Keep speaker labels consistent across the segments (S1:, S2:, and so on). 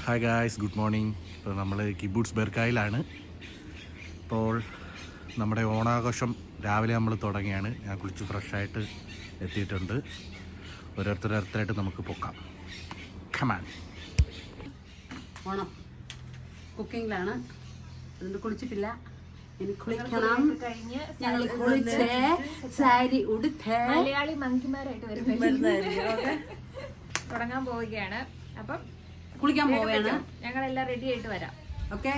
S1: Hi guys, good morning. ഇപ്പോൾ നമ്മൾ കിബൂട്സ് ബെർക്കായിലാണ്. ഇപ്പോൾ നമ്മുടെ ഓണാഘോഷം രാവിലെ നമ്മൾ തുടങ്ങിയാണ്. ഞാൻ കുളിച്ച് ഫ്രഷായിട്ട് എത്തിയിട്ടുണ്ട്. ഓരോരുത്തരായിട്ട് നമുക്ക് പൊക്കാം. കമാൻ.
S2: ഓണം കുക്കിങ്ങിലാണ്, അതുകൊണ്ട് കുളിച്ചിട്ടില്ല. ഇനി കുളിക്കണം. ഞങ്ങൾ കുളിച്ച് സാരി ഉടുത്ത്
S3: മലയാളി മങ്കിമാരായിട്ട് വരുന്നതായിരിക്കും. തുടങ്ങാൻ പോവുകയാണ്. അപ്പം
S2: കുളിക്കാൻ പോവുകയാണ്.
S3: ഞങ്ങളെല്ലാം റെഡി ആയിട്ട് വരാം.
S2: ഓക്കെ.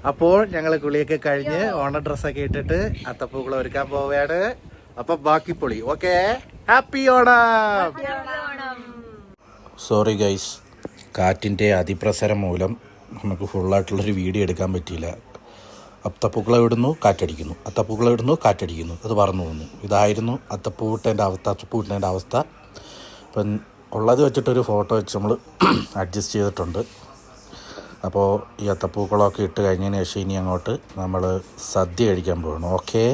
S1: അപ്പോൾ ഞങ്ങൾ കുളിയൊക്കെ കഴിഞ്ഞ് ഓണ ഡ്രസ്സൊക്കെ ഇട്ടിട്ട് അത്തപ്പൂക്കളം ഒരുക്കാൻ പോവുകയാണ്. അപ്പം ബാക്കി പൊളി. Okay, happy Onam. Sorry guys, കാറ്റിൻ്റെ അതിപ്രസരം മൂലം നമുക്ക് ഫുള്ളായിട്ടുള്ളൊരു വീഡിയോ എടുക്കാൻ പറ്റിയില്ല. അത്തപ്പൂക്കളം ഇടുന്നു, കാറ്റടിക്കുന്നു, അത്തപ്പൂക്കളം ഇടുന്നു, കാറ്റടിക്കുന്നു, അത് പറന്നു പോകുന്നു. ഇതായിരുന്നു അത്തപ്പൂവിട്ടേൻ്റെ അവസ്ഥ. അപ്പം ഉള്ളത് വെച്ചിട്ടൊരു ഫോട്ടോ വെച്ച് നമ്മൾ അഡ്ജസ്റ്റ് ചെയ്തിട്ടുണ്ട്. അപ്പോൾ ഈ അത്തപ്പൂക്കളമൊക്കെ ഇട്ട് കഴിഞ്ഞതിന് ശേഷം ഇനി അങ്ങോട്ട് നമ്മൾ സദ്യ കഴിക്കാൻ പോകണം. ഓക്കെ.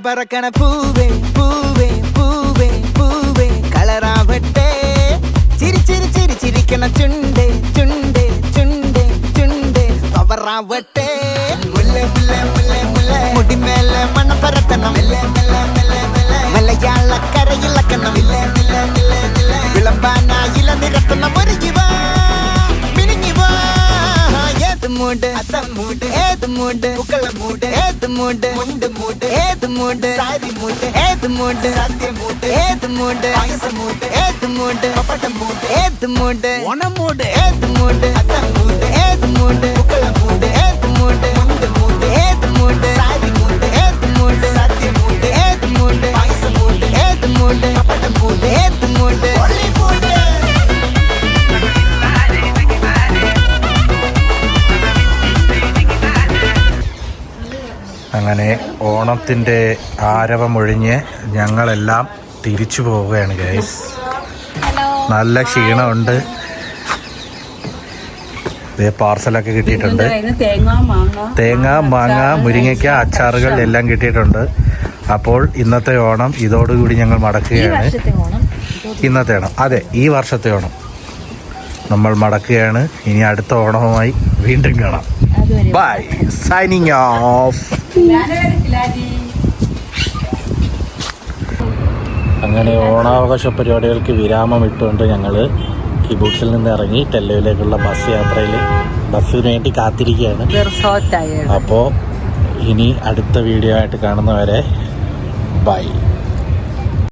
S4: പറക്കണ പൂവേ പൂവേ പൂവേ പൂവേ കളറാവട്ടെ, ചിരിച്ചിരി ചിരി ചിരിക്കണ ചുണ്ടേ ചുണ്ടേ ചുണ്ടേ ചുണ്ടേ പവറാവട്ടെ, മുല്ലേ മുല്ലേ മുല്ലേ മുല്ലേ മുടിമേലെ മണ്ണ പരത്തണം, മലയാള കരയിളക്കണം, വിളമ്പാനായില നിരത്തണം, ഒരു ജീവ മിനിഞ്ഞു വാ. ഏത് മൂട് അത്തമ്മൂട്, ഏത് മൂട് പുക്കള മൂട്, ഏത് മൂട് മുണ്ട് മൂട്, ഏത് മൂട് സാരി മൂട്, ഏത് മൂട് സദ്യ മൂട്, ഏത് മൂട് പായസ മൂട്, ഏത് മൂട് പപ്പടം മൂട്, ഏത് മൂട് ഓണം മൂട്, ഏത് മൂട് അത്തമ്മൂട്, ഏത് മൂട് പുക്കള മൂട്, ഏത് മൂട് മുണ്ട് മൂട്, ഏത് മൂട് സാരി മൂട്, ഏത് മൂട് സദ്യ മൂട്, ഏത് മൂട് പായസ മൂട്, ഏത് മൂട് പപ്പടം മൂട്, ഏത് മൂട് പൊള്ളി മൂട്.
S1: അങ്ങനെ ഓണത്തിൻ്റെ ആരവമൊഴിഞ്ഞ് ഞങ്ങളെല്ലാം തിരിച്ചു പോവുകയാണ് ഗൈസ്. നല്ല ക്ഷീണമുണ്ട്. പാർസലൊക്കെ കിട്ടിയിട്ടുണ്ട്. തേങ്ങ, മാങ്ങ, മുരിങ്ങയ്ക്ക, അച്ചാറുകൾ എല്ലാം കിട്ടിയിട്ടുണ്ട്. അപ്പോൾ ഇന്നത്തെ ഓണം ഇതോടുകൂടി ഞങ്ങൾ മടക്കുകയാണ്. ഇന്നത്തെ ഓണം, അതെ, ഈ വർഷത്തെ ഓണം നമ്മൾ മടക്കുകയാണ്. ഇനി അടുത്ത ഓണവുമായി വീണ്ടും കാണാം. Bye, signing off. അങ്ങനെ ഓണാവകാശ പരിപാടികൾക്ക് വിരാമം ഇട്ടുകൊണ്ട് ഞങ്ങൾ കിബൂട്സിൽ നിന്ന് ഇറങ്ങി ടെല്ലയിലേക്കുള്ള ബസ്സിന് വേണ്ടി കാത്തിരിക്കുകയാണ്. അപ്പോൾ ഇനി അടുത്ത വീഡിയോ ആയിട്ട് കാണുന്നവരെ ബൈ.